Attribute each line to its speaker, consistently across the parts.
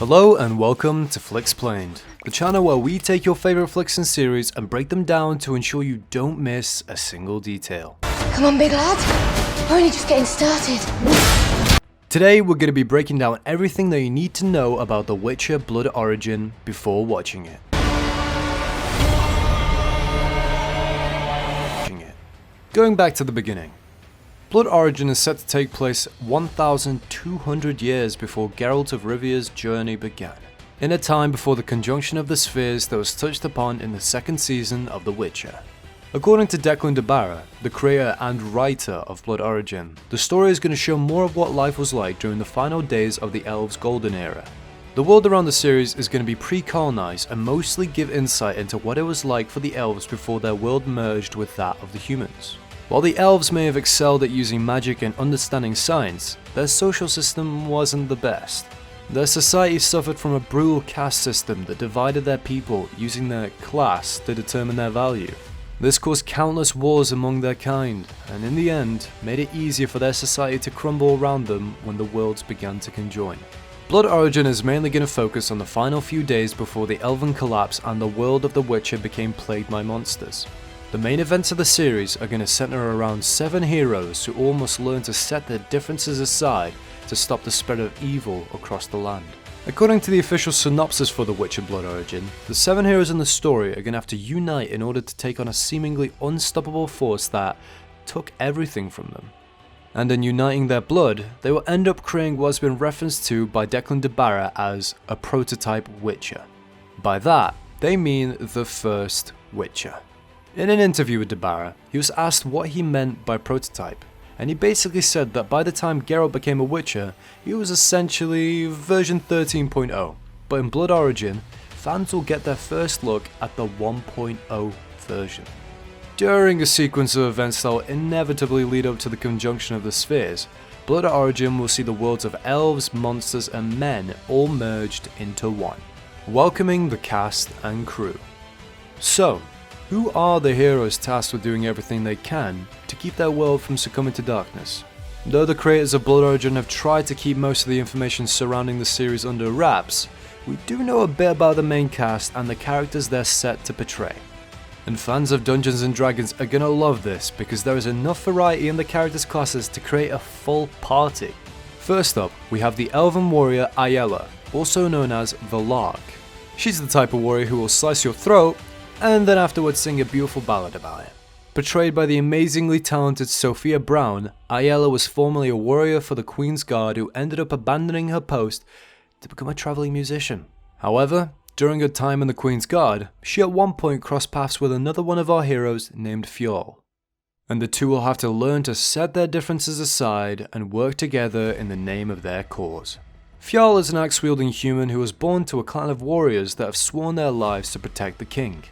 Speaker 1: Hello and welcome to Flixplained, the channel where we take your favorite flicks and series and break them down to ensure you don't miss a single detail.
Speaker 2: Come on, big lad. We're only just getting started.
Speaker 1: Today we're going to be breaking down everything that you need to know about The Witcher Blood Origin before watching it. Going back to the beginning. Blood Origin is set to take place 1,200 years before Geralt of Rivia's journey began, in a time before the conjunction of the spheres that was touched upon in the second season of The Witcher. According to Declan de Barra, the creator and writer of Blood Origin, the story is going to show more of what life was like during the final days of the Elves' Golden Era. The world around the series is going to be pre-colonized and mostly give insight into what it was like for the Elves before their world merged with that of the humans. While the Elves may have excelled at using magic and understanding science, their social system wasn't the best. Their society suffered from a brutal caste system that divided their people using their class to determine their value. This caused countless wars among their kind, and in the end, made it easier for their society to crumble around them when the worlds began to conjoin. Blood Origin is mainly going to focus on the final few days before the Elven collapse and the world of The Witcher became plagued by monsters. The main events of the series are going to center around 7 heroes who all must learn to set their differences aside to stop the spread of evil across the land. According to the official synopsis for The Witcher Blood Origin, the 7 heroes in the story are going to have to unite in order to take on a seemingly unstoppable force that took everything from them. And in uniting their blood, they will end up creating what's been referenced to by Declan de Barra as a prototype Witcher. By that, they mean the first Witcher. In an interview with de Barra, he was asked what he meant by prototype, and he basically said that by the time Geralt became a Witcher, he was essentially version 13.0, but in Blood Origin, fans will get their first look at the 1.0 version. During a sequence of events that will inevitably lead up to the conjunction of the spheres, Blood Origin will see the worlds of elves, monsters and men all merged into one, welcoming the cast and crew. So, who are the heroes tasked with doing everything they can to keep their world from succumbing to darkness? Though the creators of Blood Origin have tried to keep most of the information surrounding the series under wraps, we do know a bit about the main cast and the characters they're set to portray. And fans of Dungeons & Dragons are gonna love this because there is enough variety in the characters' classes to create a full party. First up, we have the Elven warrior Aiella, also known as the Lark. She's the type of warrior who will slice your throat and then afterwards sing a beautiful ballad about it. Portrayed by the amazingly talented Sophia Brown, Aiella was formerly a warrior for the Queen's Guard who ended up abandoning her post to become a travelling musician. However, during her time in the Queen's Guard, she at one point crossed paths with another one of our heroes named Fjord, and the two will have to learn to set their differences aside and work together in the name of their cause. Fjord is an axe-wielding human who was born to a clan of warriors that have sworn their lives to protect the king.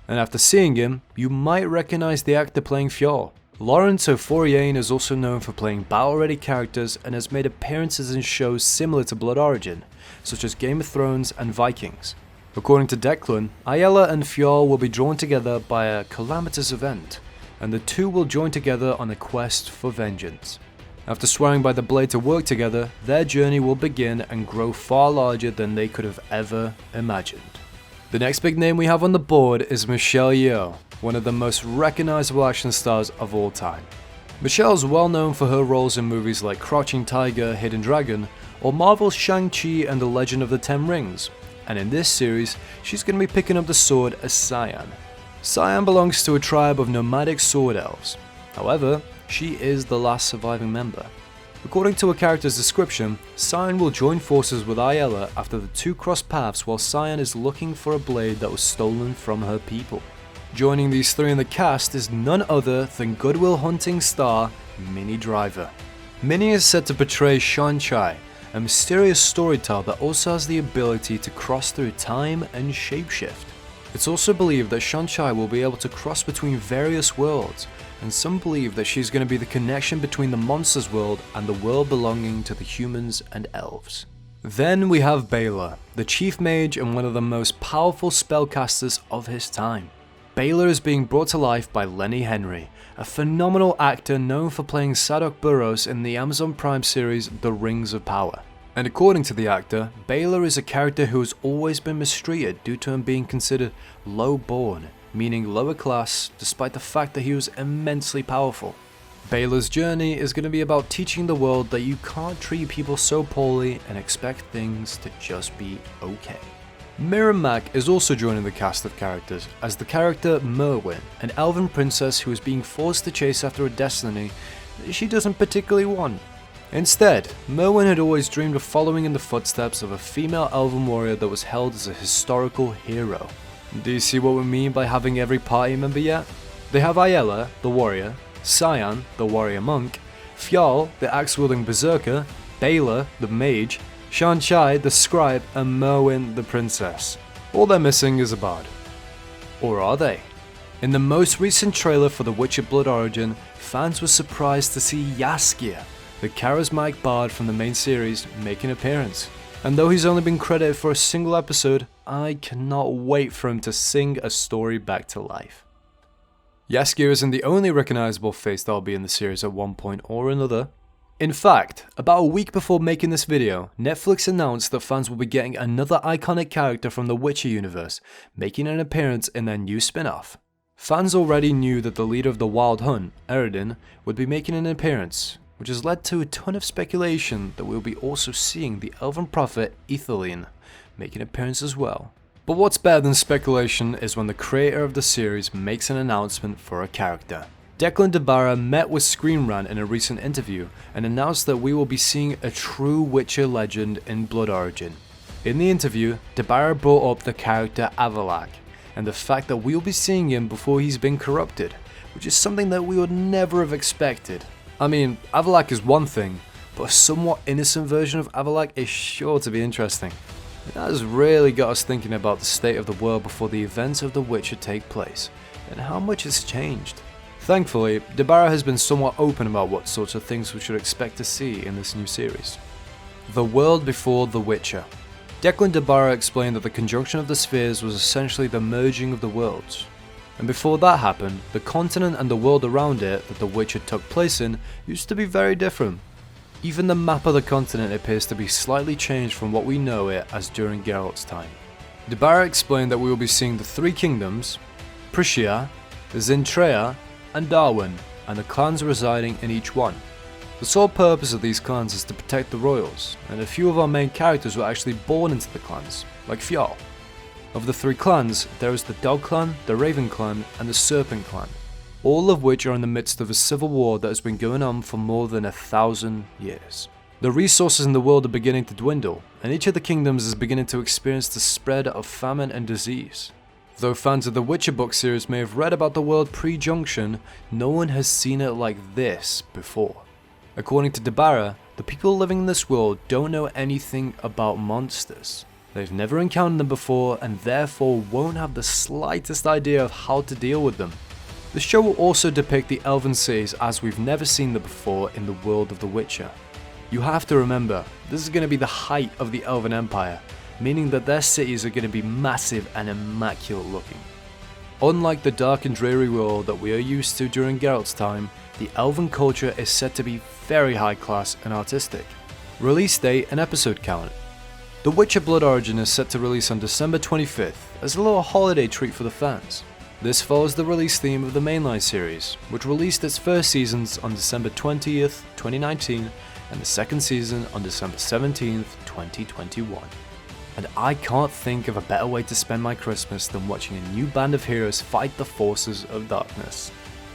Speaker 1: And after seeing him, you might recognize the actor playing Fjord. Laurence O'Fouriane is also known for playing battle-ready characters and has made appearances in shows similar to Blood Origin, such as Game of Thrones and Vikings. According to Declan, Aiella and Fjord will be drawn together by a calamitous event, and the two will join together on a quest for vengeance. After swearing by the blade to work together, their journey will begin and grow far larger than they could have ever imagined. The next big name we have on the board is Michelle Yeoh, one of the most recognizable action stars of all time. Michelle is well known for her roles in movies like Crouching Tiger, Hidden Dragon, or Marvel's Shang-Chi and the Legend of the Ten Rings, and in this series, she's going to be picking up the sword as Cyan. Cyan belongs to a tribe of nomadic sword elves. However, she is the last surviving member. According to a character's description, Cyan will join forces with Aiella after the two cross paths while Cyan is looking for a blade that was stolen from her people. Joining these three in the cast is none other than Good Will Hunting star Minnie Driver. Minnie is set to portray Shang-Chi, a mysterious storyteller that also has the ability to cross through time and shapeshift. It's also believed that Shang-Chi will be able to cross between various worlds, and some believe that she's going to be the connection between the monsters world and the world belonging to the humans and elves. Then we have Baylor, the chief mage and one of the most powerful spellcasters of his time. Baylor is being brought to life by Lenny Henry, a phenomenal actor known for playing Sadok Burros in the Amazon Prime series The Rings of Power. And according to the actor, Baylor is a character who has always been mistreated due to him being considered low-born, meaning lower class, despite the fact that he was immensely powerful. Baylor's journey is going to be about teaching the world that you can't treat people so poorly and expect things to just be okay. Miriam Mack is also joining the cast of characters as the character Merwin, an elven princess who is being forced to chase after a destiny she doesn't particularly want. Instead, Merwin had always dreamed of following in the footsteps of a female elven warrior that was held as a historical hero. Do you see what we mean by having every party member yet? They have Ayala, the warrior, Cyan, the warrior monk, Fjall, the axe-wielding berserker, Baylor, the mage, Shan-Chai, the scribe, and Merwin, the princess. All they're missing is a bard. Or are they? In the most recent trailer for The Witcher Blood Origin, fans were surprised to see Jaskier, the charismatic bard from the main series, make an appearance. And though he's only been credited for a single episode, I cannot wait for him to sing a story back to life. Jaskier isn't the only recognizable face that will be in the series at one point or another. In fact, about a week before making this video, Netflix announced that fans will be getting another iconic character from the Witcher universe, making an appearance in their new spin-off. Fans already knew that the leader of the Wild Hunt, Eredin, would be making an appearance, which has led to a ton of speculation that we'll be also seeing the elven prophet Ithilien make an appearance as well. But what's better than speculation is when the creator of the series makes an announcement for a character. Declan DeBarra met with Screen Rant in a recent interview and announced that we will be seeing a true Witcher legend in Blood Origin. In the interview, DeBarra brought up the character Avalak and the fact that we'll be seeing him before he's been corrupted, which is something that we would never have expected. I mean, Avalak is one thing, but a somewhat innocent version of Avalak is sure to be interesting. That has really got us thinking about the state of the world before the events of The Witcher take place, and how much has changed. Thankfully, DeBarra has been somewhat open about what sorts of things we should expect to see in this new series. The world before The Witcher. Declan DeBarra explained that the conjunction of the spheres was essentially the merging of the worlds. And before that happened, the continent and the world around it that The Witcher took place in used to be very different. Even the map of the continent appears to be slightly changed from what we know it as during Geralt's time. DeBarra explained that we will be seeing the three kingdoms, Prussia, Zintrea, and Darwin, and the clans residing in each one. The sole purpose of these clans is to protect the royals, and a few of our main characters were actually born into the clans, like Fjall. Of the three clans, there is the Dog Clan, the Raven Clan, and the Serpent Clan, all of which are in the midst of a civil war that has been going on for more than 1,000 years. The resources in the world are beginning to dwindle, and each of the kingdoms is beginning to experience the spread of famine and disease. Though fans of the Witcher book series may have read about the world pre-Junction, no one has seen it like this before. According to DeBarra, the people living in this world don't know anything about monsters. They've never encountered them before and therefore won't have the slightest idea of how to deal with them. The show will also depict the elven cities as we've never seen them before in the world of The Witcher. You have to remember, this is going to be the height of the Elven Empire, meaning that their cities are going to be massive and immaculate looking. Unlike the dark and dreary world that we are used to during Geralt's time, the elven culture is said to be very high class and artistic. Release date and episode count. The Witcher Blood Origin is set to release on December 25th as a little holiday treat for the fans. This follows the release theme of the mainline series, which released its first seasons on December 20th, 2019 and the second season on December 17th, 2021. And I can't think of a better way to spend my Christmas than watching a new band of heroes fight the forces of darkness.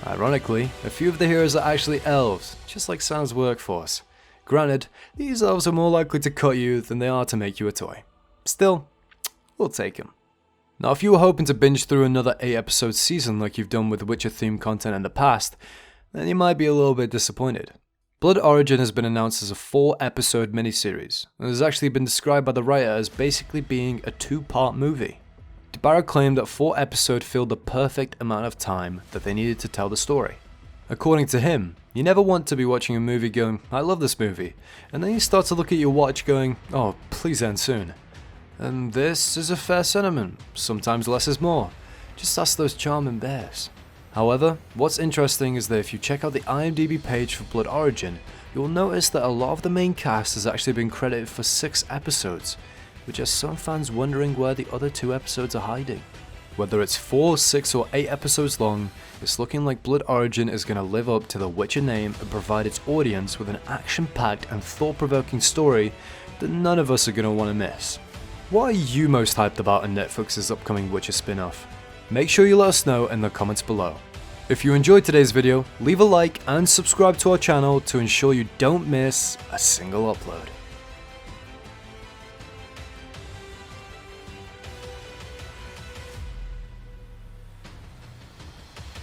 Speaker 1: Ironically, a few of the heroes are actually elves, just like Santa's workforce. Granted, these elves are more likely to cut you than they are to make you a toy. Still, we'll take them. Now if you were hoping to binge through another 8-episode season like you've done with Witcher themed content in the past, then you might be a little bit disappointed. Blood Origin has been announced as a 4-episode miniseries, and has actually been described by the writer as basically being a 2-part movie. DeBarra claimed that 4 episodes filled the perfect amount of time that they needed to tell the story. According to him, you never want to be watching a movie going, I love this movie, and then you start to look at your watch going, oh, please end soon. And this is a fair sentiment, sometimes less is more. Just ask those charming bears. However, what's interesting is that if you check out the IMDb page for Blood Origin, you'll notice that a lot of the main cast has actually been credited for 6 episodes, which has some fans wondering where the other 2 episodes are hiding. Whether it's 4, 6 or 8 episodes long, it's looking like Blood Origin is going to live up to the Witcher name and provide its audience with an action-packed and thought-provoking story that none of us are going to want to miss. What are you most hyped about in Netflix's upcoming Witcher spin-off? Make sure you let us know in the comments below. If you enjoyed today's video, leave a like and subscribe to our channel to ensure you don't miss a single upload.